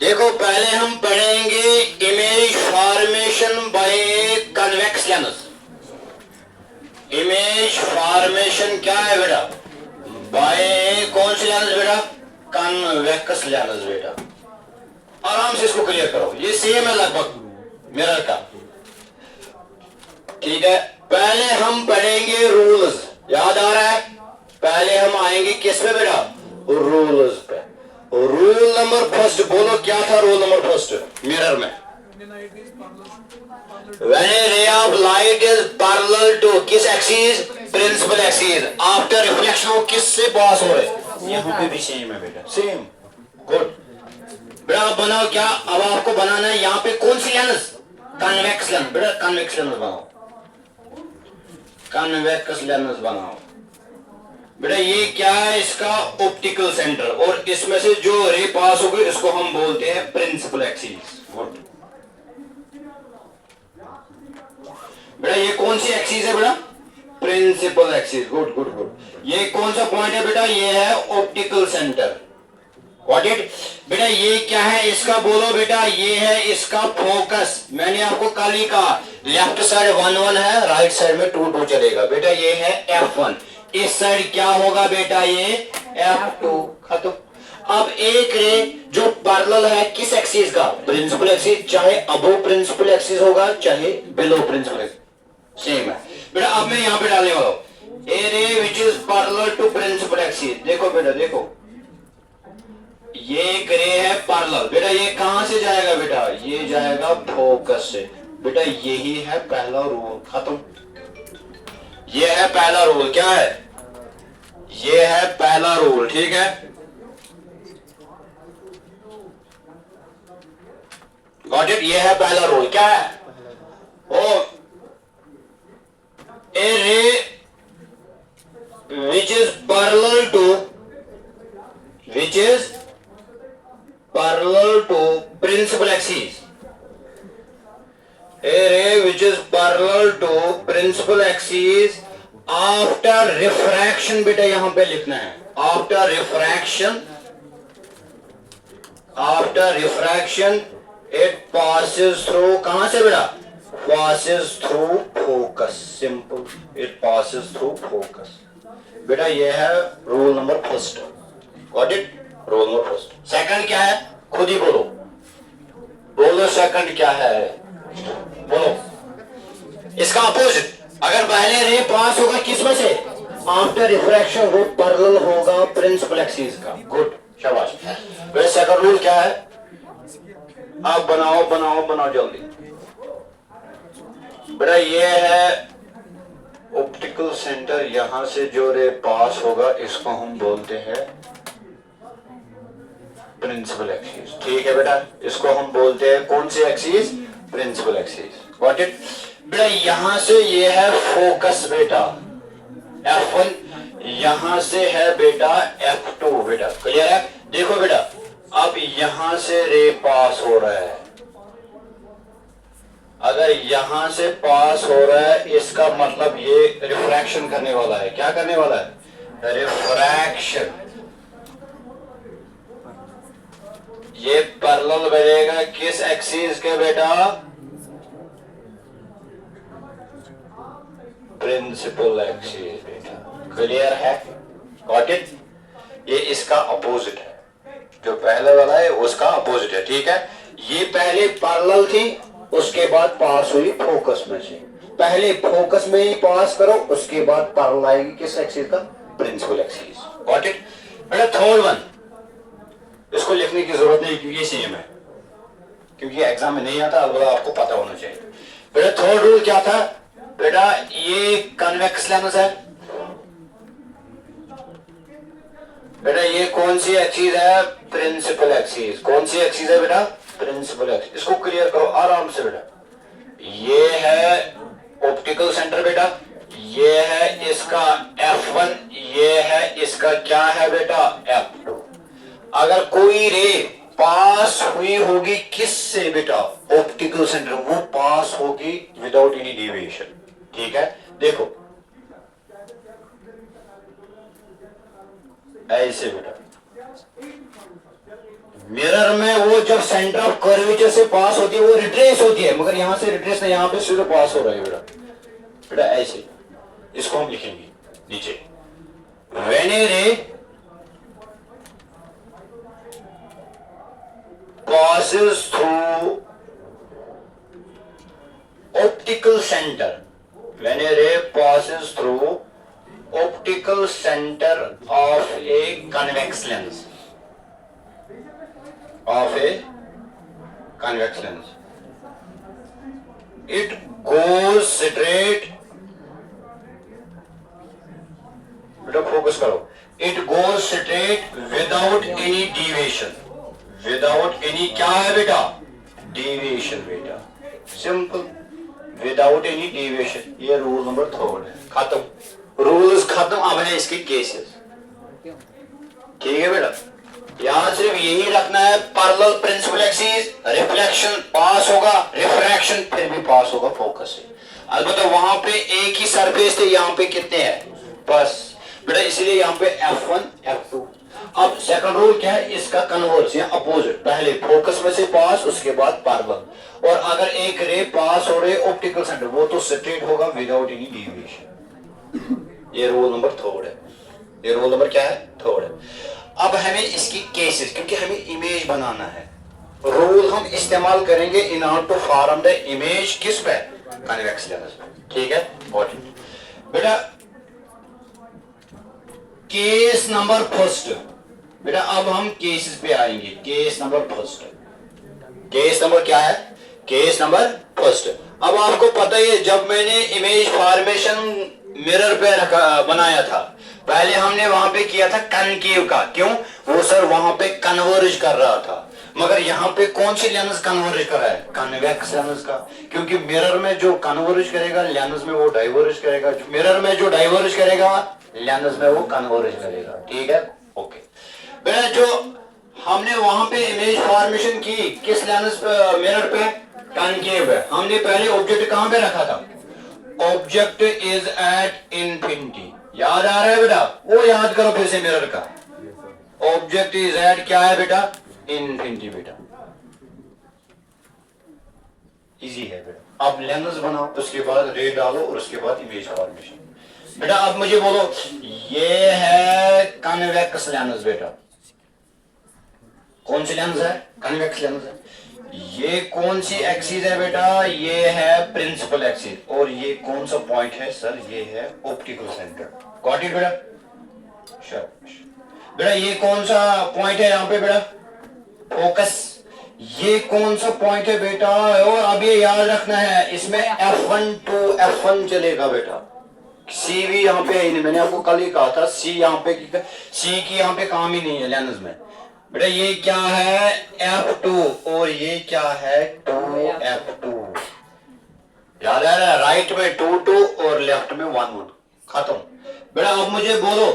देखो पहले हम पढ़ेंगे image formation by convex lens. Image formation क्या है बेटा? बाय कौन सी लेंस बेटा? कन्वेक्स लेंस बेटा। आराम से इसको क्लियर करो, ये सेम है लगभग मिरर का। ठीक है, पहले हम पढ़ेंगे रूल्स। याद आ रहा है? पहले हम आएंगे किस पे बेटा? रूल्स पे। रूल नंबर फर्स्ट बोलो, क्या था रूल नंबर फर्स्ट मिरर में? When a ray of light is parallel to किस axis? Principal axis. After reflection वो किस से पास हो रहे? यहाँ पे भी सेम है बेटा, सेम। गुड बेटा, आप बनाओ क्या? अब आपको बनाना है यहाँ पे कौन सी लेंस? कन्वेक्स लेंस बेटा, कन्वेक्स लेंस बनाओ, कन्वेक्स लेंस बनाओ बेटा। ये क्या है? इसका ऑप्टिकल सेंटर, और इसमें से जो रे पास होगी इसको हम बोलते हैं प्रिंसिपल एक्सिस। गुड बेटा, ये कौन सी एक्सिस है बेटा? Principal axis. Good good good. ये कौन सा पॉइंट है बेटा? ये है ऑप्टिकल सेंटर। व्हाट इट बेटा? ये क्या है इसका? बोलो बेटा। ये है इसका फोकस। मैंने आपको कल ही कहा लेफ्ट साइड 1 1 है, राइट साइड में 2 2 चलेगा बेटा। ये है F1, इस साइड क्या होगा बेटा? ये F2। खत्म। अब एक रे जो पैरेलल है किस एक्सिस का? Principal axis. चाहे अबव प्रिंसिपल एक्सिस होगा चाहे बिलो प्रिंसिपल एक्सिस, सेम है बेटा। अब मैं यहां पे डालने वाला हूं a ray which is parallel to principal axis. देखो बेटा, देखो ये एक रे है पैरेलल बेटा। ये कहां से जाएगा बेटा? ये जाएगा फोकस से बेटा। यही है पहला रूल। खत्म। ये है पहला रूल। क्या है? ये है पहला रूल। ठीक है, गॉट इट? ये है पहला रूल। क्या है? ओ a ray which is parallel to principal axis, a ray which is parallel to principal axis after refraction बेटा यहां पे लिखना है after refraction it passes through कहां से बेटा? passes through focus। simple, it passes through focus बेटा। ये है rule number first. Got it? Rule number first. Second क्या है? खुद ही बोलो, बोलो सेकंड क्या है? बोलो। इसका अपोजिट। अगर पहले रे पास होगा किस में से? आफ्टर रिफ्रैक्शन वो पैरेलल होगा प्रिंसिपल एक्सिस का। गुड, शाबाश। फिर सेकंड रूल क्या है? आप बनाओ बनाओ बनाओ जल्दी बेटा। ये है ऑप्टिकल सेंटर, यहां से जो रे पास होगा इसको हम बोलते हैं प्रिंसिपल एक्सिस। ठीक है बेटा, इसको हम बोलते हैं कौन सी axis? Principal axis. Got it बेटा? यहां से ये है फोकस बेटा F1, यहां से है बेटा F2 बेटा। क्लियर है? देखो बेटा, अब यहां से रे पास हो रहा है। अगर यहां से पास हो रहा है इसका मतलब ये रिफ्रैक्शन करने वाला है। क्या करने वाला है? रिफ्रैक्शन। ये पैरेलल बनेगा किस एक्सिस के बेटा? प्रिंसिपल एक्सिस बेटा। क्लियर है? Got it? ये इसका अपोजिट है, जो पहले वाला है उसका अपोजिट है। ठीक है, ये पहले पैरेलल थी, उसके बाद पास हुई फोकस में से। पहले फोकस में ही पास करो, उसके बाद पैरेलल आएगी किस एक्सिस का? Principal axis. गॉट इट बेटा? थर्ड वन, इसको लिखने की जरूरत नहीं क्योंकि सेम है, क्योंकि एग्जाम में नहीं आता, अलबत्ता आपको पता होना चाहिए बेटा। थर्ड रूल क्या था बेटा? ये कन्वेक्स लेंस है बेटा। ये कौन सी एक्सिस है? Principal axis. कौन सी एक्सिस है बेटा? Principal axis. इसको क्लियर करो आराम से बेटा। ये है ऑप्टिकल सेंटर बेटा, ये है इसका F1, ये है इसका क्या है बेटा? F2। अगर कोई रे पास हुई होगी किस से बेटा? ऑप्टिकल सेंटर, वो पास होगी विदाउट एनी डेविएशन। ठीक है, देखो ऐसे बेटा, मिरर में वो जब सेंटर ऑफ कर्वेचर से पास होती है वो रिट्रेस होती है, मगर यहां से रिट्रेस नहीं, यहां पे सीधे पास हो रहा है बेटा। बेटा ऐसे इसको हम लिखेंगे नीचे, व्हेन ए रे passes through optical center, when a ray passes through optical center of a convex lens, it goes straight, बेटा फोकस करो, it goes straight without any deviation, without any क्या है बेटा, डेविएशन बेटा, सिंपल, विदाउट एनी डेविएशन। ये rule number 3 है, खत्म, rules खत्म। अब है इसके केसेस, ठीक है बेटा। यहां सिर्फ यही रखना है, पैरेलल प्रिंसिपल एक्सिस, रिफ्लेक्शन पास होगा, रिफ्रैक्शन फिर भी पास होगा फोकस से। अलबत्ता वहां पे एक ही सरफेस थे, यहाँ पे कितने हैं बस बेटा, इसलिए यहाँ पे F1 F2। अब सेकंड रूल क्या है इसका, कन्वर्स या अपोजिट, पहले फोकस में से पास उसके बाद पैरेलल, और अगर एक रे पास हो रही ऑप्टिकल सेंटर वो तो स्ट्रेट होगा विदाउट एनी डेविएशन। ये रूल नंबर 3 है, ये रूल नंबर क्या है 3 है। अब हमें इसकी केसेस, क्योंकि हमें इमेज बनाना है, रूल हम इस्तेमाल करेंगे in order to form the image किस पे, कन्वेक्स लेंस पे, ठीक है। बेटा केस नंबर फर्स्ट, बेटा अब हम केसेस पे आएंगे। Case number first, case number क्या है, केस नंबर फर्स्ट। अब आपको पता ही है, जब मैंने इमेज फॉर्मेशन मिरर पे रखा बनाया था, पहले हमने वहां पे किया था कनकेव का, क्यों, वो सर वहां पे कन्वर्ज कर रहा था, मगर यहाँ पे कौन सी लेंस कन्वर्ज कर रहा है, कन्वेक्स लेंस का, क्योंकि मिरर में जो कन्वर्ज करेगा लेंस में वो डाइवर्ज करेगा, मिरर में जो डाइवर्ज करेगा लेंस में वो कन्वर्ज करेगा, ठीक है, ओके। बेटा जो हमने वहां पे इमेज फॉर्मेशन की किस लेंस मिरर पे, कनकेव है, हमने पहले ऑब्जेक्ट कहां पे रखा था, ऑब्जेक्ट इज एट इंफिनिटी, याद आ रहा है बेटा, वो याद करो फिर से मिरर का, ऑब्जेक्ट इज एट क्या है बेटा, इंफिनिटी बेटा, इजी है बेटा। अब लेंस बनाओ, उसके बाद रे डालो और उसके बाद इमेज फॉर्मेशन। बेटा अब मुझे बोलो, ये है कन्वेक्स लेंस बेटा, कौन सी लेंस है, कन्वेक्स लेंस है। ये कौन सी एक्सिस है बेटा, ये है प्रिंसिपल एक्सिस, और ये कौन सा पॉइंट है सर, ये है ऑप्टिकल सेंटर, गॉट इट बेटा, शाबाश बेटा। ये कौन सा पॉइंट है यहाँ पे बेटा, फोकस, ये कौन सा पॉइंट है बेटा, और अब ये याद रखना है, इसमें F1 to F1 चलेगा बेटा, सी भी यहाँ पे है, मैंने आपको कल ही कहा था, सी यहाँ पे, सी की यहाँ पे काम ही नहीं है लेंस में बेटा। ये क्या है F2 और ये क्या है 2F2, याद आ रहा है, राइट में 2 और लेफ्ट में 1 खत्म बेटा। अब मुझे बोलो,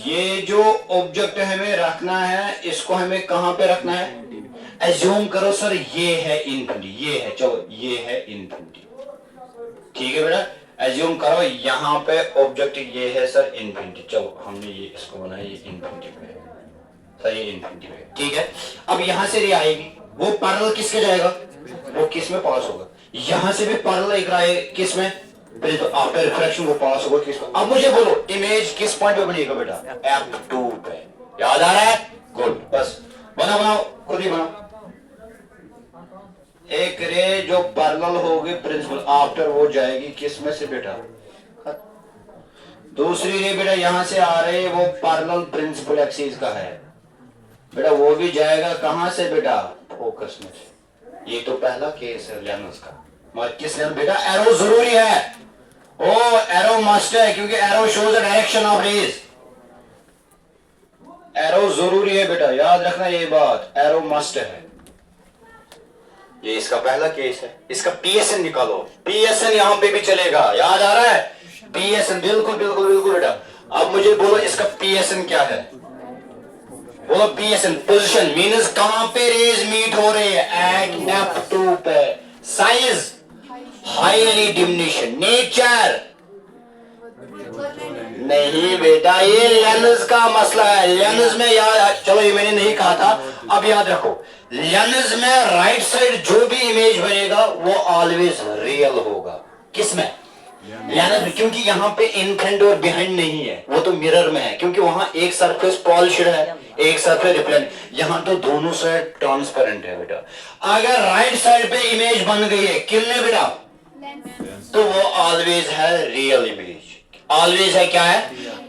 ये जो ऑब्जेक्ट हमें रखना है इसको हमें कहां पे रखना है, एज्यूम करो सर ये है इनफिनिटी, ये है, चलो ये है इनफिनिटी, ठीक है बेटा, एज्यूम करो यहाँ पे ऑब्जेक्ट ये है सर इनफिनिटी, चलो हमने ये इसको बनाया, ये इनफिनिटी पे है सर, ये इनफिनिटी पे, ठीक है। अब यहाँ से रे आएगी, वो पैरेलल किसके जाएगा, वो किस में पास होगा, यहाँ से भी पैरेलल एक आए किस में, आफ्टर रिफ्रैक्शन वो पास होगा किस में। अब मुझे बोलो इमेज किस पॉइंट पे बनेगा बेटा, F2 पे, याद आ रहा है, गुड, बस बनाओ खुद ही बनाओ। एक रे जो पैरेलल होगी प्रिंसिपल, आफ्टर वो जाएगी किस में से बेटा, दूसरी रे बेटा यहां से आ रही है, वो पैरेलल प्रिंसिपल एक्सिस का है बेटा, वो भी जाएगा कहां से बेटा, फोकस में से। ये तो पहला केस है लेंस का, मगर किस लेंस बेटा, एरो जरूरी है, ओ एरो मस्ट है, क्योंकि arrow shows the direction of rays, arrow जरूरी है बेटा, याद रखना ये बात, एरो मस्ट है। ये इसका पहला केस है, इसका पीएसएन निकालो, पीएसएन यहां पे भी चलेगा, याद आ रहा है, पीएसएन, बिल्कुल बिल्कुल बिल्कुल बेटा। अब मुझे बोलो इसका पीएसएन क्या है, बोलो पीएसएन, पोजीशन मींस कहां पे रेज मीट हो रहे हैं, एट F2 पे, साइज हाईली डिमिनिशन, नेचर नहीं बेटा, ये लेंस का मसला है। लेंस में याद, चलो ये मैंने नहीं कहा था, अब याद रखो, लेंस में राइट साइड जो भी इमेज बनेगा वो ऑलवेज रियल होगा। किसमें? लेंस में, क्योंकि यहाँ पे इन फ्रंट और बिहाइंड नहीं है, वो तो मिरर में है, क्योंकि वहां एक सरफेस पॉलिश्ड है, एक सरफेस रिफ्लेक्ट, यहाँ तो दोनों साइड ट्रांसपेरेंट है बेटा। अगर राइट साइड पे इमेज बन गई है किन में बेटा, तो वो ऑलवेज है रियल इमेज। ऑलवेज है क्या है?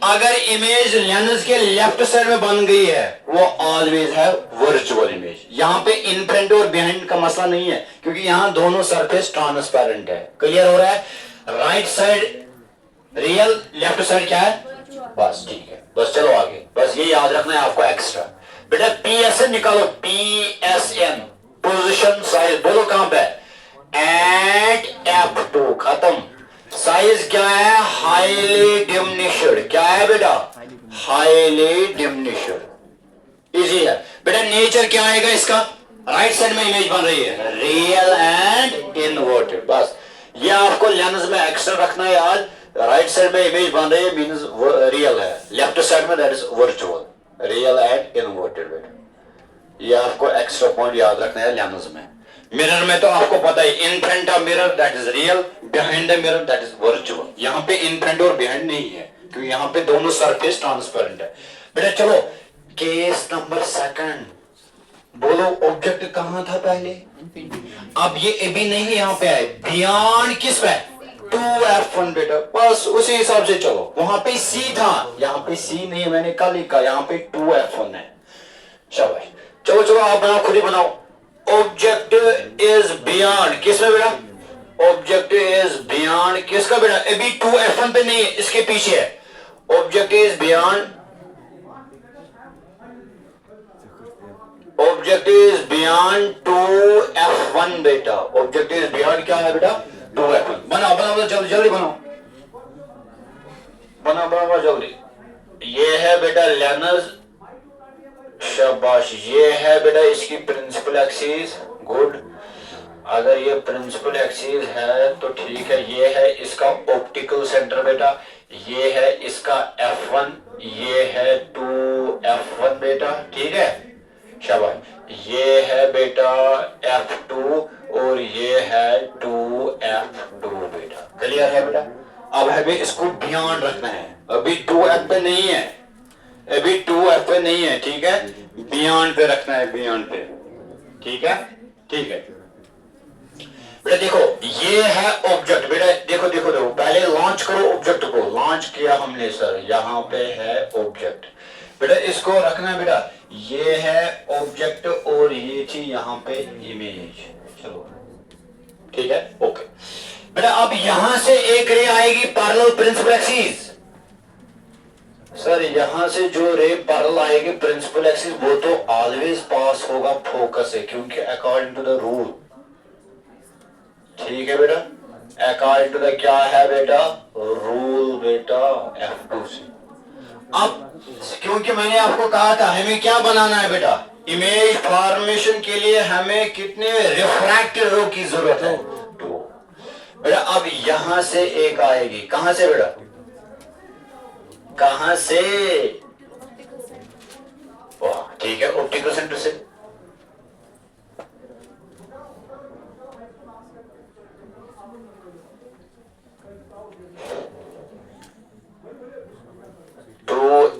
अगर इमेज लेंस के लेफ्ट साइड में बन गई है वो ऑलवेज है वर्चुअल इमेज। यहाँ पे इन फ्रंट और बिहाइंड का मसला नहीं है, क्योंकि यहाँ दोनों सरफेस ट्रांसपेरेंट है। क्लियर हो रहा है? Right side real, left side क्या है? बस ठीक है, बस चलो आगे, बस ये याद रखना है आपको एक्स्ट्रा। बेटा PSN निकालो, PSN पोजीशन साइज, बोलो कहां पे? एट F2, खत्म। साइज क्या है? Highly diminished. क्या है बेटा? Highly diminished. इजी है बेटा। नेचर क्या आएगा इसका? राइट साइड में इमेज बन रही है, रियल एंड इनवर्टेड। बस ये आपको लेंस में एक्स्ट्रा रखना है याद। राइट साइड में इमेज बन रही है मींस रियल है, लेफ्ट साइड में that is virtual, real and inverted बेटा। ये आपको एक्स्ट्रा पॉइंट याद रखना है लेंस में। मिरर में तो आपको पता है, in front of mirror that is real, behind the mirror that is virtual. यहाँ पे इन फ्रंट और बिहाइंड नहीं है, क्योंकि यहाँ पे दोनों सरफेस ट्रांसपेरेंट है बेटा। चलो केस नंबर सेकंड, बोलो ऑब्जेक्ट कहां था पहले? अब ये अभी नहीं यहाँ पे है, बियॉन्ड किस पे? 2F1 बेटा। बस उसी हिसाब से चलो। वहां पे C था, यहाँ पे C नहीं है, मैंने कल लिखा, यहाँ पे 2F1 है। चलो चलो चलो आप बनाओ, खुद ही बनाओ। ऑब्जेक्ट इज बियॉन्ड किस में बेटा? ऑब्जेक्ट इज बियॉन्ड किसका बेटा? अभी 2F1 पे नहीं है, इसके पीछे है। Object is beyond, object is beyond 2F1 बेटा। ऑब्जेक्ट इज बियॉन्ड क्या है बेटा? 2F1। बनाओ बनाओ जल्दी जल्दी बनाओ, बनाओ बनाओ जल्दी। ये है बेटा लेंस, शाबाश। ये है बेटा इसकी प्रिंसिपल एक्सिस, गुड। अगर ये प्रिंसिपल एक्सिस है तो ठीक है। ये है इसका ऑप्टिकल सेंटर बेटा, ये है इसका F1, ये है 2F1 बेटा, ठीक है, शाबाश। ये है बेटा F2 और ये है 2F2 बेटा। क्लियर है बेटा? अब हमें इसको ध्यान रखना है, अभी 2F पे नहीं है, अभी 2F पे नहीं है, ठीक है, बियॉन्ड पे रखना है, बियॉन्ड पे, ठीक है, ठीक है बेटा। देखो ये है ऑब्जेक्ट बेटा, देखो देखो देखो, पहले लॉन्च करो ऑब्जेक्ट को। लॉन्च किया हमने सर, यहाँ पे है ऑब्जेक्ट बेटा, इसको रखना है बेटा। ये है ऑब्जेक्ट और ये थी यहाँ पे इमेज। चलो ठीक है, ओके बेटा। अब यहां से एक रे आएगी पैरेलल प्रिंसिपल एक्सिस। सर यहां से जो रे पैरेलल आएगी प्रिंसिपल एक्सिस, वो तो ऑलवेज पास होगा फोकस से, क्योंकि अकॉर्डिंग टू द रूल, ठीक है बेटा, अकॉर्डिंग टू द क्या है बेटा? रूल बेटा F2 से। अब क्योंकि मैंने आपको कहा था हमें क्या बनाना है बेटा? इमेज फॉर्मेशन के लिए हमें कितने रिफ्रैक्टेड रो की जरूरत है? 2 बेटा। अब यहां से एक आएगी, कहां से बेटा? कहां से? ठीक है, ऑप्टिकल सेंटर से।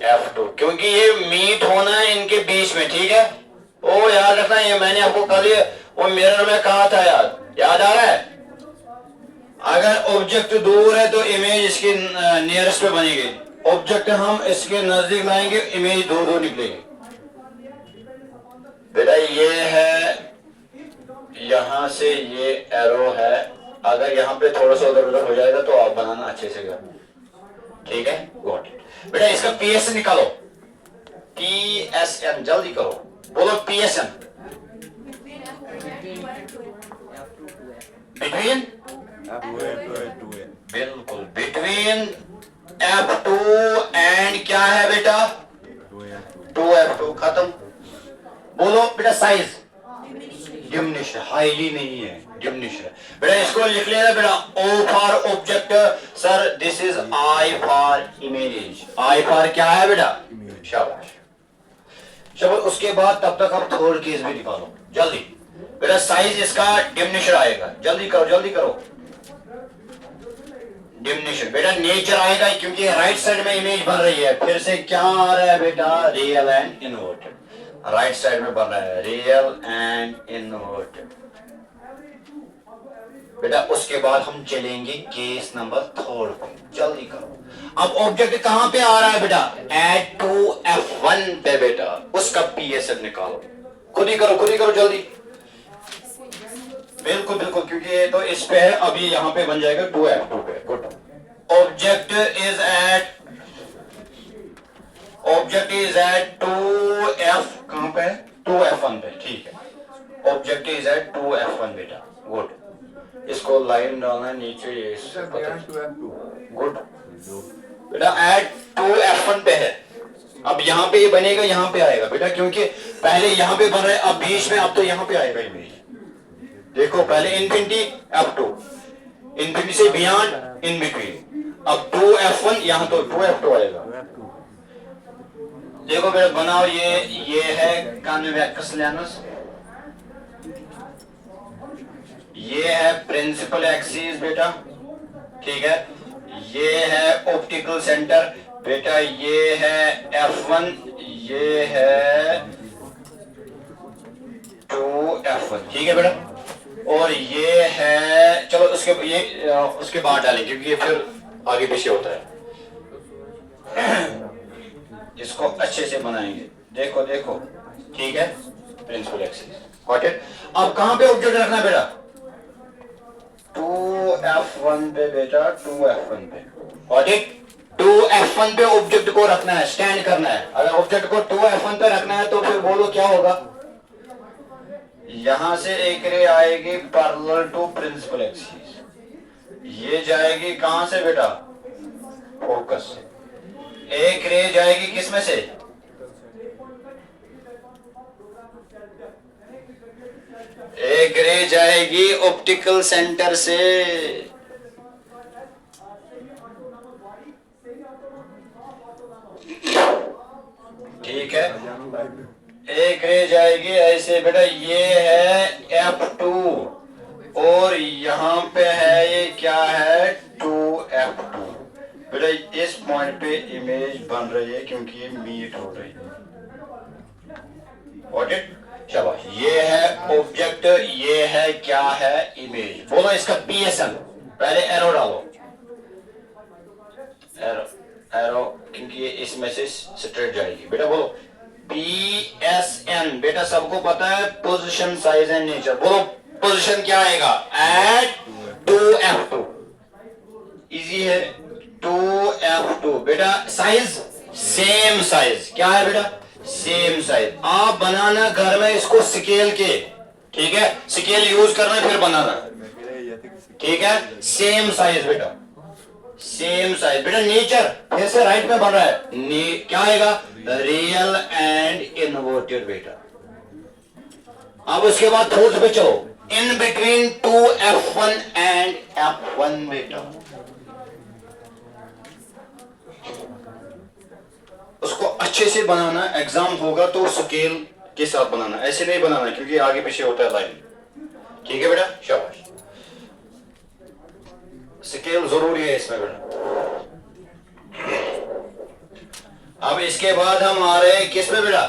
F2, क्योंकि ये मीट होना है इनके बीच में, ठीक है। ओ याद रखना, ये मैंने आपको कल वो मिरर में कहा था, याद आ रहा है? अगर ऑब्जेक्ट दूर है तो इमेज इसके नियरेस्ट पे बनेगी, ऑब्जेक्ट हम इसके नजदीक लाएंगे, इमेज दूर दूर निकलेगी बेटा। ये है, यहां से ये एरो है, अगर यहाँ पे थोड़ा सा उधर उधर हो जाएगा तो आप बनाना अच्छे से कर, ठीक है, गॉट इट बेटा। इसका PSN निकालो, PSN जल्दी करो, बोलो PSN। बिटवीन, बिल्कुल बिटवीन F2 एंड क्या है बेटा? 2F2, खत्म। बोलो बेटा साइज डिमिनिश्ड, हाईली नहीं है, डिमिनिश्ड है बेटा। इसको लिख लेना बेटा, O for object sir, this is I for image. I for क्या है बेटा? शाबाश। चलो उसके बाद तब तक आप थर्ड केस भी निकालो जल्दी बेटा। साइज इसका डिमिनिश्ड आएगा, जल्दी करो जल्दी करो। डिमिनिशन बेटा नेचर आएगा क्योंकि राइट साइड में इमेज बन रही है। फिर से क्या आ रहा है बेटा? Real and inverted. Right side में बन रहा है रियल एंड इन्वर्टेड बेटा। उसके बाद हम चलेंगे केस नंबर थर्ड पे, जल्दी करो। अब ऑब्जेक्ट कहां पे आ रहा है बेटा? एट टू F1 पे बेटा। उसका PSN निकालो, खुद ही करो जल्दी। बिल्कुल बिल्कुल, क्योंकि तो इस पे है, अभी यहाँ पे बन जाएगा 2F2 पे। Good. Object is eight 2F कहां पे? 2F1 पे, ठीक है। ऑब्जेक्ट इज एट 2F1 बेटा। गुड। इसको लाइन डालना है नीचे, ये गुड बेटा। एट 2F1 पे है। अब यहाँ पे ये बनेगा, यहाँ पे आएगा बेटा, क्योंकि पहले यहाँ पे बन रहा है, अब बीच में, अब तो यहाँ पे आएगा इमेज। देखो पहले इनफिनिटी F2, इनफिनिटी से बियॉन्ड, इन बिटवीन। अब 2F1, यहां तो 2F2 आएगा। देखो बेटा बनाओ, ये है कन्वेक्स लेंस, ये है प्रिंसिपल एक्सिस बेटा, ठीक है। ये है ऑप्टिकल सेंटर बेटा, ये है F1, ये है 2F1, ठीक है बेटा। और ये है, चलो उसके बाद डालेंगे क्योंकि ये फिर आगे पीछे होता है। इसको अच्छे से बनाएंगे, देखो देखो, ठीक है। Principal axis, got it. अब कहां पे ऑब्जेक्ट रखना है बेटा? 2F1 पे बेटा, 2F1 पे, गॉट इट। 2F1 पे ऑब्जेक्ट को रखना है, स्टैंड करना है। अगर ऑब्जेक्ट को 2F1 पे रखना है तो फिर बोलो क्या होगा? यहां से एक रे आएगी पैरेलल टू प्रिंसिपल एक्सिस, ये जाएगी कहां से बेटा? फोकस से। एक रे जाएगी किस में से? एक रे जाएगी ऑप्टिकल सेंटर से, ठीक है। एक रे जाएगी ऐसे बेटा, ये है F2 और यहां पे है ये क्या है? 2F2 बेटा। इस पॉइंट पे इमेज बन रही है क्योंकि ये मीट हो रही है, गॉट इट। शाबाश। ये है ऑब्जेक्ट, ये है क्या है? इमेज। बोलो इसका PSN, पहले एरो डालो, एरो क्योंकि ये इसमें से स्ट्रेट जाएगी बेटा। बोलो PSN बेटा, सबको पता है पोजीशन, साइज एंड नेचर। बोलो पोजीशन क्या आएगा? एट 2F2, इजी है। 2F2 बेटा। साइज सेम साइज, क्या है बेटा? Same size. आप बनाना घर में इसको स्केल के, ठीक है। स्केल यूज करना फिर बनाना, ठीक है। सेम साइज बेटा, सेम साइज बेटा। नेचर फिर से राइट में बन रहा है, क्या आएगा? रियल एंड इन्वर्टेड बेटा। अब उसके बाद फोर्थ पे चलो, in between 2F1 and F1 बेटा। उसको अच्छे से बनाना, एग्जाम होगा तो स्केल के साथ बनाना, ऐसे नहीं बनाना क्योंकि आगे पीछे होता है लाइन, ठीक है बेटा। शाबाश। स्केल जरूरी है इसमें बेटा। अब इसके बाद हम आ रहे हैं किस में बेटा?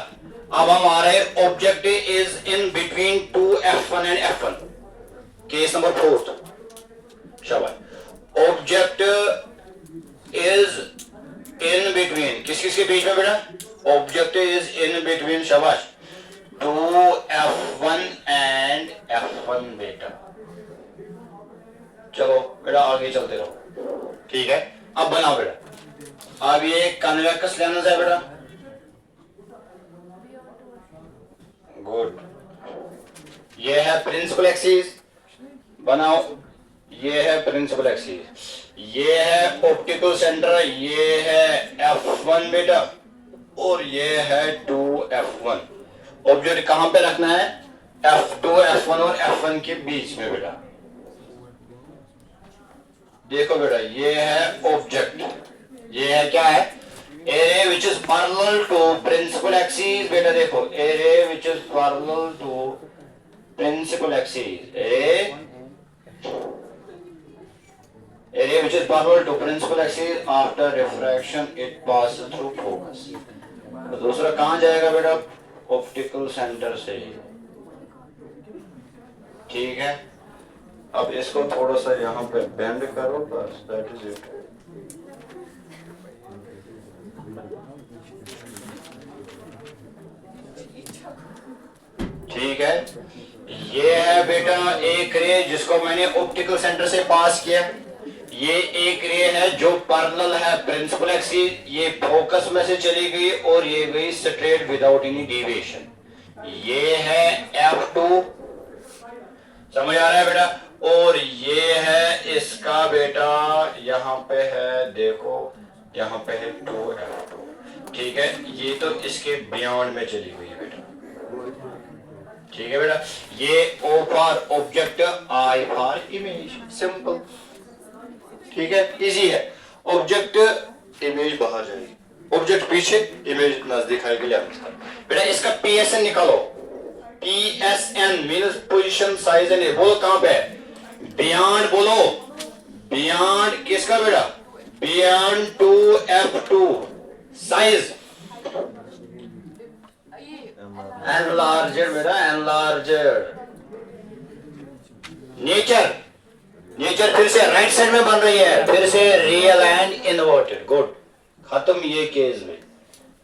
अब हम आ रहे हैं object is in between 2F1 and F1, case number 4। शाबाश। ऑब्जेक्ट इज इन बिटवीन, किस किस के बीच में बेटा? ऑब्जेक्ट इज इन बिटवीन, शाबाश, 2F1 एंड F1 बेटा। चलो बेटा आगे चलते रहो, ठीक है। अब बनाओ बेटा। अब ये कन्वेक्स लेंस है बेटा, गुड। ये है प्रिंसिपल एक्सिस, बनाओ। ये है प्रिंसिपल एक्सिस, ये है ऑप्टिकल सेंटर, ये है F1 बेटा और ये है 2F1। ऑब्जेक्ट कहां पे रखना है? F2 F1 और F1 के बीच में बेटा। देखो बेटा ये है ऑब्जेक्ट, ये है क्या है, a ray which is parallel to principal axis. बेटा देखो a ray which is parallel to principal axis, a ray which is parallel to principal axis after refraction it passes through focus. तो दूसरा कहां जाएगा बेटा, ऑप्टिकल सेंटर से, ठीक है। अब इसको थोड़ा सा यहाँ पे बेंड करो, बस दैट इज इट। ठीक है, ये है बेटा एक रे जिसको मैंने ऑप्टिकल सेंटर से पास किया। ये एक रे है जो पैरेलल है प्रिंसिपल एक्सिस, ये फोकस में से चली गई और ये गई स्ट्रेट विदाउट एनी डेविएशन। ये है F2, समझ आ रहा है बेटा। और ये है इसका बेटा, यहाँ पे है देखो, यहाँ पे है 2F2, ठीक है। ये तो इसके बियॉन्ड में चली हुई है बेटा, ठीक है बेटा। ये O for object, I for image, simple, ठीक है, इजी है। ऑब्जेक्ट इमेज बाहर जाएगी, ऑब्जेक्ट पीछे, इमेज नजदीक आएगी बेटा। इसका PSN निकालो, PSN means position size and, बोलो कहां पे है, बियॉन्ड, बोलो बियॉन्ड किसका बेटा, बियॉन्ड 2F2, साइज एनलार्जर बेटा, एनलार्जर। नेचर, नेचर फिर से राइट साइड में बन रही है, फिर से रियल एंड इन्वर्टेड, गुड, खत्म ये केस में,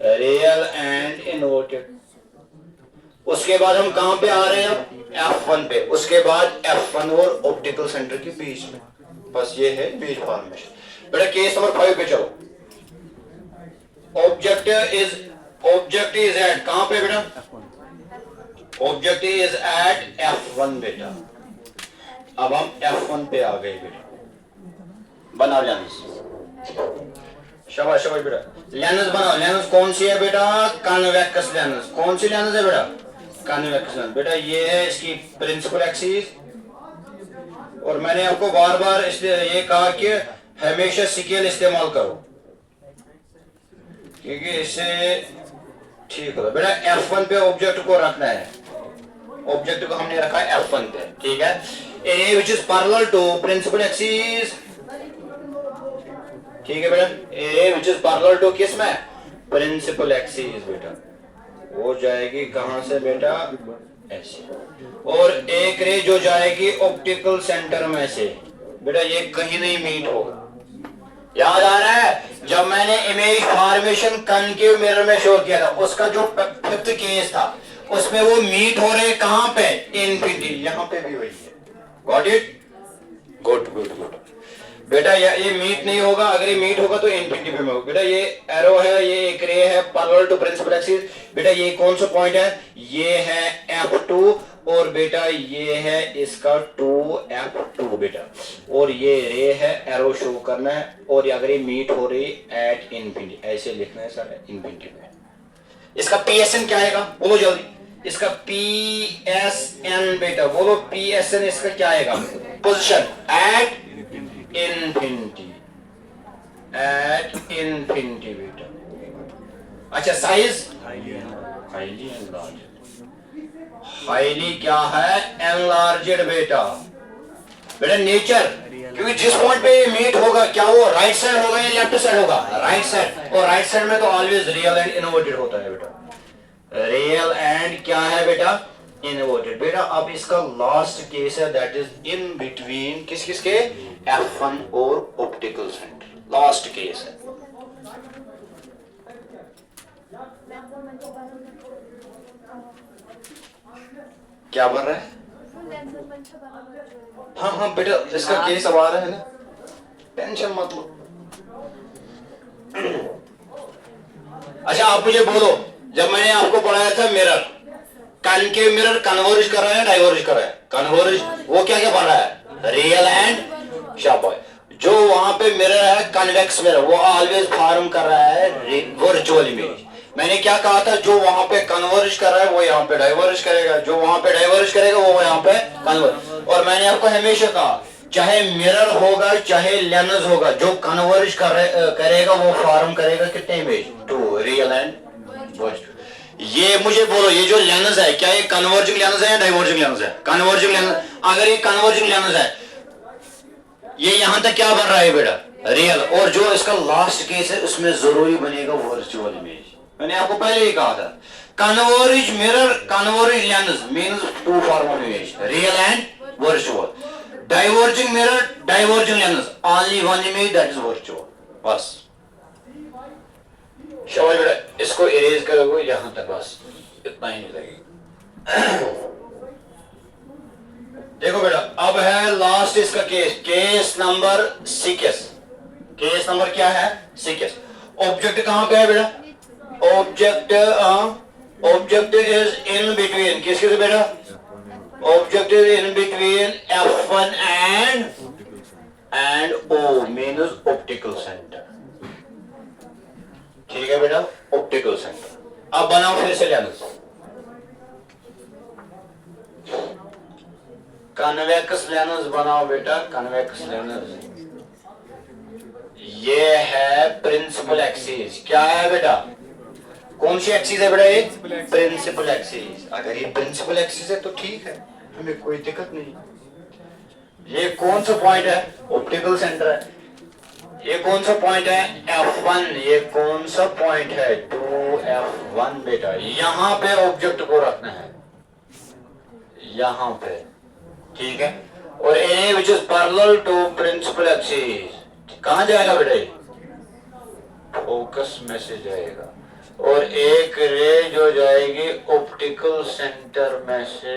रियल एंड इन्वर्टेड। उसके बाद हम कहां पे आ रहे हैं, F1 पे, उसके बाद F1 और ऑप्टिकल सेंटर के बीच में, बस ये है इमेज फॉर्मेशन। बेटा केस नंबर 5 पे चलो। ऑब्जेक्ट इज एट, कहां पे बेटा, ऑब्जेक्ट इज एट F1 बेटा। अब हम F1 पे आ गए बेटा, बनाओ लेंस, शाबाश शाबाश बेटा, लेंस बनाओ। लेंस कौन सी है बेटा, कन्वेक्स लेंस। कौन सी लेंस है बेटा, कन्वेक्स लेंस। बेटा ये है इसकी प्रिंसिपल एक्सिस, और मैंने आपको बार बार इसलिए ये कहा कि हमेशा स्केल इस्तेमाल करो, क्योंकि इससे ठीक होगा बेटा। F1 पे ऑब्जेक्ट को रखना है, ऑब्जेक्ट को हमने रखा है F1 पे, ठीक है। A ray which is parallel to principal axis, ठीक है बेटा। A ray which is parallel to किस में, प्रिंसिपल एक्सिस बेटा। वो जाएगी कहां से बेटा, ऐसे। और एक रे जो जाएगी ऑप्टिकल सेंटर में से बेटा, ये कहीं नहीं मीट होगा। याद आ रहा है जब मैंने इमेज फॉर्मेशन कनकेव मिरर में शो किया था, उसका जो फिफ्थ केस था उसमें वो मीट हो रहे कहां पे, इनफिनिटी, यहां पे भी वही है। Got it, good good good बेटा। ये मीट नहीं होगा, अगर ये मीट होगा तो इनफिनिटी पे होगा बेटा। ये एरो है, ये एक रे है पैरेलल टू प्रिंसिपल एक्सिस बेटा। ये कौन सा पॉइंट है, ये है F2, और बेटा ये है इसका 2F2 बेटा। और ये रे है, एरो शो करना है, और अगर ये मीट हो रही एट इनफिनिटी, ऐसे लिखना है सर, इनफिनिटी पे। इसका PSN क्या आएगा, बोलो जल्दी। इसका PSN बेटा, बोलो PSN इसका क्या आएगा, position at infinity, at infinity बेटा। अच्छा साइज, हाईली एनलार्ज्ड, हाईली क्या है, एनलार्ज्ड बेटा। बेटा नेचर, क्योंकि जिस पॉइंट पे ये मीट होगा, क्या वो राइट साइड होगा या लेफ्ट साइड होगा, राइट साइड। और राइट साइड में तो ऑलवेज रियल एंड इनवर्टेड होता है बेटा, रियल एंड क्या है बेटा, इनवर्टेड बेटा। अब इसका लास्ट केस है, दैट इज इन बिटवीन किस किस के, F1 और ऑप्टिकल सेंटर, लास्ट केस है। क्या बन रहा है, हाँ हाँ बेटा इसका केस अब आ रहा है ना, टेंशन मत लो। अच्छा आप मुझे बोलो, जब मैंने आपको पढ़ाया था मिरर, कनकेव मिरर कन्वर्ज कर रहा है, डाइवर्ज कर रहा है, कन्वर्ज, वो क्या क्या पढ़ रहा है, रियल एंड शाबाश। जो वहां पे मिरर है कन्वेक्स मिरर, वो ऑलवेज फॉर्म कर रहा है वर्चुअल इमेज। मैंने क्या कहा था, जो वहां पे कन्वर्ज कर रहा है वो यहाँ पे डाइवर्ज करेगा, जो वहां पे डाइवर्ज करेगा वो यहाँ पे कन्वर्ज। और मैंने आपको हमेशा कहा, चाहे मिरर होगा चाहे लेंस होगा, जो कन्वर्ज करेगा वो फॉर्म करेगा कितने image, two, real and virtual. ये मुझे बोलो, ये जो लेंस है क्या ये कन्वर्जिंग लेंस है या डाइवर्जिंग लेंस है? Converging lens. अगर ये कन्वर्जिंग लेंस है, ये यहां तक क्या बन रहा है बेटा, रियल। और जो इसका लास्ट केस है उसमें जरूरी बनेगा वर्चुअल इमेज। मैंने आपको पहले ही कहा था, converge mirror converge lens means two form of image, real and virtual. Diverging mirror diverging lens, only one image that is virtual. बस शाबाश बेटा, इसको इरेज करोगे यहां तक, बस इतना ही लगेगा। देखो बेटा, अब है लास्ट इसका case, case number 6। Case number क्या है, 6। ऑब्जेक्ट कहां पे है बेटा, ऑब्जेक्ट इज इन बिटवीन, किसके से बेटा, object is in between F1 and O means optical centre. ठीक है बेटा, ऑप्टिकल सेंटर। अब बनाओ फिर से लेंस, कन्वेक्स लेंस बनाओ बेटा, कन्वेक्स लेंस। ये है प्रिंसिपल एक्सिस। क्या है बेटा, कौन सी एक्सिस है बेटा, ये प्रिंसिपल एक्सिस। अगर ये प्रिंसिपल एक्सिस है तो ठीक है, हमें कोई दिक्कत नहीं। ये कौन सा पॉइंट है, ऑप्टिकल सेंटर है। ये कौन सा पॉइंट है, F1। ये कौन सा पॉइंट है, 2F1 बेटा। यहां पे ऑब्जेक्ट को रखना है, यहां पे, ठीक है। और A which is parallel to principal axis कहां जाएगा बेटा, फोकस में से जाएगा। और एक रे जो जाएगी ऑप्टिकल सेंटर में से।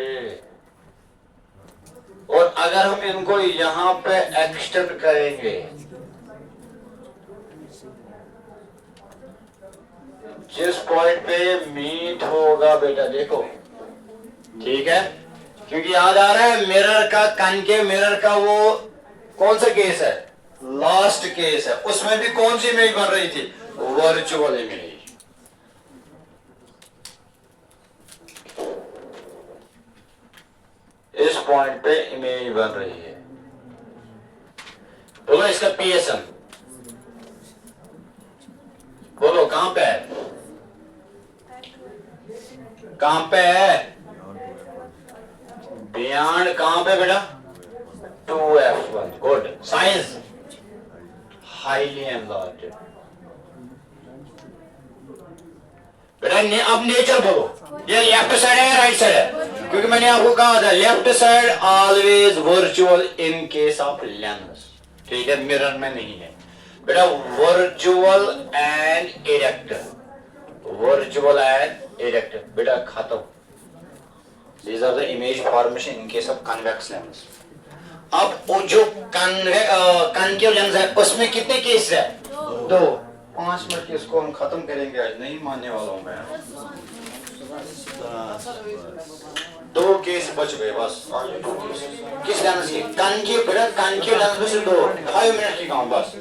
और अगर हम इनको यहां पे एक्सटेंड करेंगे, जिस पॉइंट पे मीट होगा बेटा, देखो ठीक है, क्योंकि याद आ रहा है मिरर का, कनकेव मिरर का वो कौन सा केस है, लास्ट केस है, उसमें भी कौन सी इमेज बन रही थी, वर्चुअल इमेज। इस पॉइंट पे इमेज बन रही है, बोलो इसका पीएसएम, बोलो कहां पे है, कहां पे है, बियॉन्ड कहां पे बेटा, 2F1। Good, science highly enlarged बेटा। अब नेचर बोलो, ये लेफ्ट साइड है या राइट साइड है, क्योंकि मैंने आपको कहा था left side always virtual in case of lens, ठीक है, मिरर में नहीं है बेटा। Virtual and erect, virtual and erect बेटा, खत्म। These are the image formation in case of convex lens. अब वो जो कनकेव लेंस है उसमें कितने केस है, 2। 5 मिनट के इसको हम खत्म करेंगे आज, नहीं मानने वाला हूं मैं। 2 केस बच गए बस, 2 केस। किस लेंस की, कनकेव बेटा, कनकेव लेंस में सिर्फ 2, 5 मिनट की काम बस।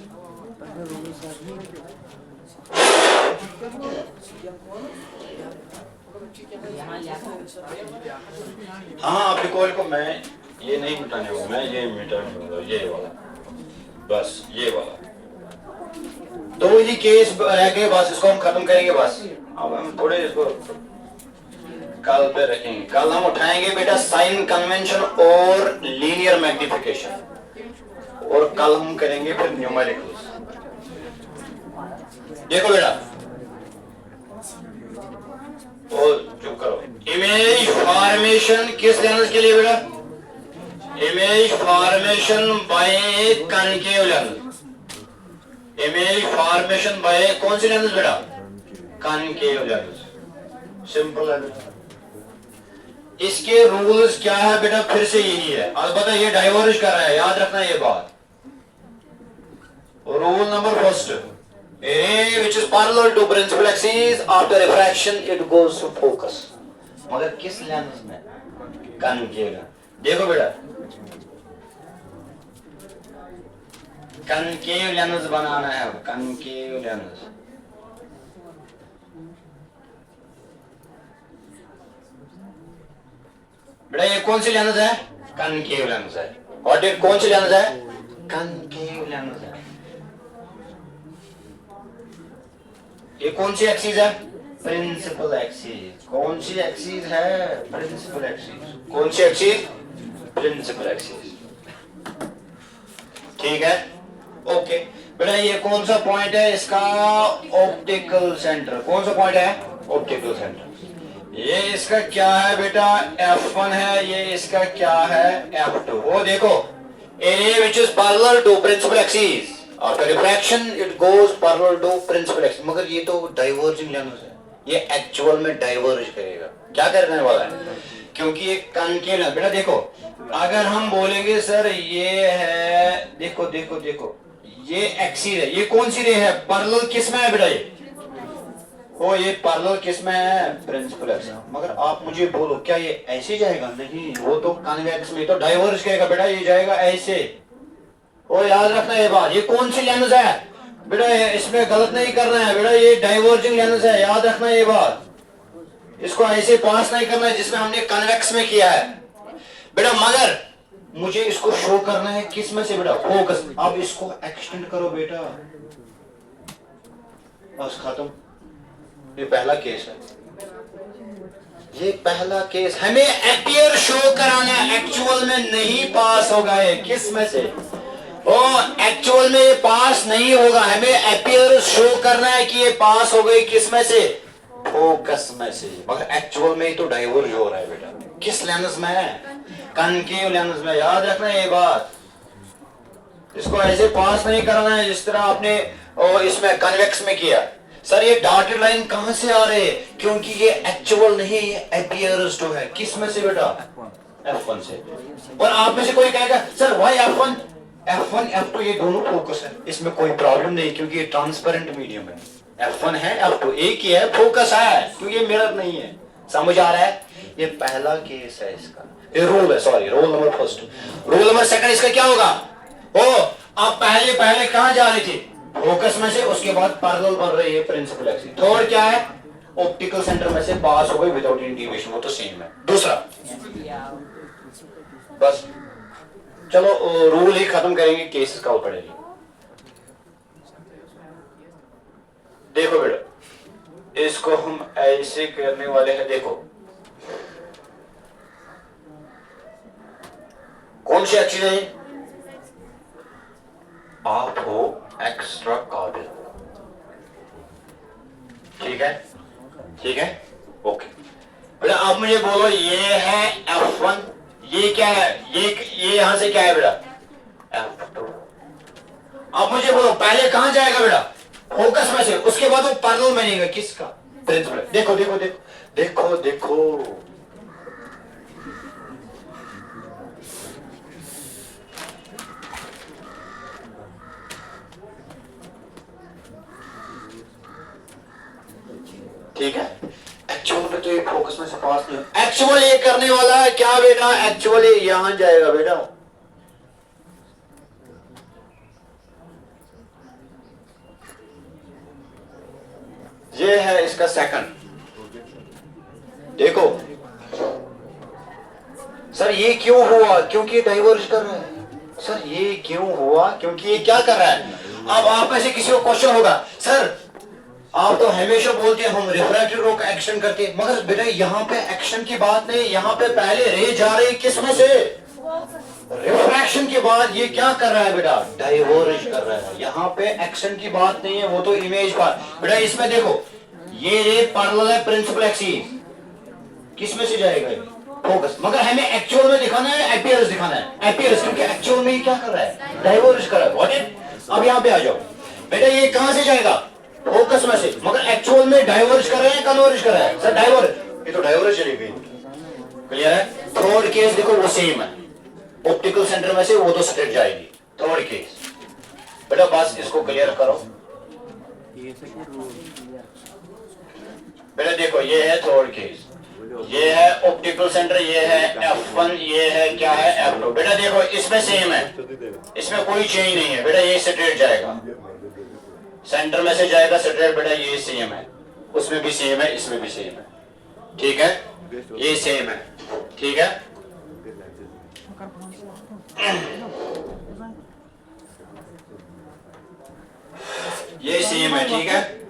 हाँ, आपके कॉल को मैं ये नहीं मिटाने वाला, मैं ये मिटाने वाला, ये वाला, बस ये वाला। 2 ही केस रह गए बस, इसको हम खत्म करेंगे बस। अब हम थोड़े इसको कल पे रखेंगे, कल हम उठाएंगे बेटा साइन कन्वेंशन और लीनियर मैग्निफिकेशन, और कल हम करेंगे फिर न्यूमेरिकल्स। देखो बेटा, और चुप करो। इमेज फॉर्मेशन किस लेंस के लिए बेटा, image formation by concave lens. Image formation by कौन सी लेंस बेटा, कनकेव लेंस। सिंपल है। इसके रूल्स क्या है बेटा, फिर से यही है, अलबत्ता ये डाइवर्ज कर रहा है, याद रखना ये बात। Rule number first, a ray which is parallel to principal axis after refraction it goes to focus। मगर किस लेंस में, कनकेव लेंस। देखो बेटा, कनकेव लेंस बनाना है, कनकेव लेंस। बेटा ये कौन सी लेंस है? कनकेव लेंस है। व्हाट इज, कौन सी लेंस है? कनकेव लेंस है। ये कौन सी एक्सिस है? Principal axis. कौन सी एक्सिस है? Principal axis. कौन सी एक्सिस? Principal axis. ठीक है, ओके। बेटा ये कौन सा पॉइंट है इसका? Optical centre. कौन सा पॉइंट है? Optical centre. ये इसका क्या है बेटा? F1 है। ये इसका क्या है? F2। वो देखो, area which is parallel to principal axis, after refraction it goes parallel to principal axis। मगर ये तो डाइवर्जिंग लेंस है, ये एक्चुअल में डाइवर्ज करेगा। क्या करने वाला है? क्योंकि ये कनकेव लेंस। बेटा देखो, अगर हम बोलेंगे सर ये है, देखो देखो देखो, ये एक्सिस है, ये कौन सी रे है? पैरेलल किस में है बेटा? ये ओ, ये पैरेलल किस में है? Principal axis. मगर आप मुझे बोलो, क्या ये ऐसे जाएगा? नहीं, वो तो कन्वेक्स में तो डाइवर्ज करेगा बेटा, ये जाएगा ऐसे। ओ याद रखना ये बात। ये कौन सी लेंस है बेटा? इसमें गलत नहीं करना है बेटा, ये डाइवर्जिंग लेंस है, याद रखना ये बात। इसको ऐसे पास नहीं करना है जिसमें हमने कन्वेक्स में किया है बेटा। मगर मुझे इसको शो करना है किस में से बेटा? फोकस। अब इसको एक्सटेंड करो बेटा, बस खत्म। ये पहला केस है, ये पहला केस। हमें एपियर शो कराना है, एक्चुअल में नहीं पास होगा ये किस में से? ओ, एक्चुअल में ये पास नहीं होगा, हमें एपियर शो करना है कि ये पास हो गई किस में से? फोकस में से। मगर एक्चुअल में ही तो डाइवर्ज हो रहा है बेटा। किस लेंस में है? कनकेव लेंस में। याद रखना ये बात। इसको ऐसे पास नहीं करना है जिस तरह आपने इसमें कन्वेक्स में किया। सर ये डॉटेड लाइन कहां से आ रही है? क्योंकि ये एक्चुअल नहीं, ये अपीयर्स तो है। किस में से बेटा? F1 से। और आप में से कोई कहेगा sir why F1? F1 F2 ये दोनों फोकस है, इसमें कोई प्रॉब्लम नहीं क्योंकि ये ट्रांसपेरेंट मीडियम है। F1 है, F2 एक ही है, फोकस है क्योंकि ये मिरर नहीं है। समझ आ रहा है? ये पहला केस है इसका। ये रूल है, sorry, rule number first. Rule number second इसका क्या होगा? ओ, आप पहले कहां जा रही थी? फोकस में से, उसके बाद पैरेलल बढ़ रही है प्रिंसिपल एक्सिस। थर्ड क्या है? ऑप्टिकल सेंटर में से पास हो गई विदाउट एनी डिविएशन, वो तो सेम है। दूसरा, बस चलो रूल ही खत्म करेंगे, केसेस कल पड़ेगी। देखो बेटा, इसको हम ऐसे करने वाले हैं। देखो कौन सी एक्सिस है? आप हो एक्स्ट्रा काबिल। ठीक है, ठीक है, ओके बेटा। आप मुझे बोलो, ये है F1, ये क्या है? ये यहां से क्या है बेटा? F2। आप मुझे बोलो पहले कहां जाएगा बेटा? फोकस में से, उसके बाद वो पैरेलल में नहीं, किसका? प्रिंसिपल। देखो देखो देखो देखो देखो, ठीक है। एक्चुअल में तो ये फोकस में से पास नहीं हो। एक्चुअल ये करने वाला है क्या बेटा? एक्चुअली यहां जाएगा बेटा। ये है इसका सेकंड। देखो सर ये क्यों हुआ? क्योंकि डाइवर्ज कर रहा है। सर ये क्यों हुआ? क्योंकि ये क्या कर रहा है? अब आप में से किसी को क्वेश्चन होगा, सर आप तो हमेशा बोलते हैं हम रिफ्रैक्टिव रो का एक्शन करते हैं, मगर बेटा यहाँ पे एक्शन की बात नहीं। यहाँ पे पहले रे जा रही किस में से? रिफ्रैक्शन के बाद ये क्या कर रहा है बेटा? डाइवर्ज कर रहा है। यहाँ पे एक्शन की बात नहीं है, वो तो इमेज पर। बेटा इसमें देखो, ये रे पैरेलल है प्रिंसिपल एक्सिस, किस में से जाएगा? फोकस। मगर हमें एक्चुअल में दिखाना है, अपीयरेंस दिखाना है। अपीयरेंस, क्योंकि एक्चुअल में ये क्या कर रहा है? डाइवर्ज कर रहा है। अब यहाँ पे आ जाओ बेटा, ये कहां से जाएगा? फोकस में से, मगर एक्चुअल में डाइवर्ज कर रहे हैं, कन्वर्ज कर रहा है? सर डाइवर्ज, ये तो डाइवर्ज चली गई। क्लियर है? थर्ड केस देखो वो सेम है, ऑप्टिकल सेंटर में से वो तो स्ट्रेट जाएगी। थर्ड केस बेटा, बस इसको क्लियर करो बेटा। देखो ये है थर्ड केस, ये है ऑप्टिकल सेंटर, ये है F1, ये है क्या है? F2। बेटा देखो इसमें सेम है, इसमें कोई चेंज नहीं है बेटा। ये स्ट्रेट जाएगा, सेंटर में से जाएगा स्ट्रेट बेटा। ये सेम है, उसमें भी सेम है, इसमें भी सेम है। ठीक है, ये सेम है। ठीक है, ये सेम है, ठीक है।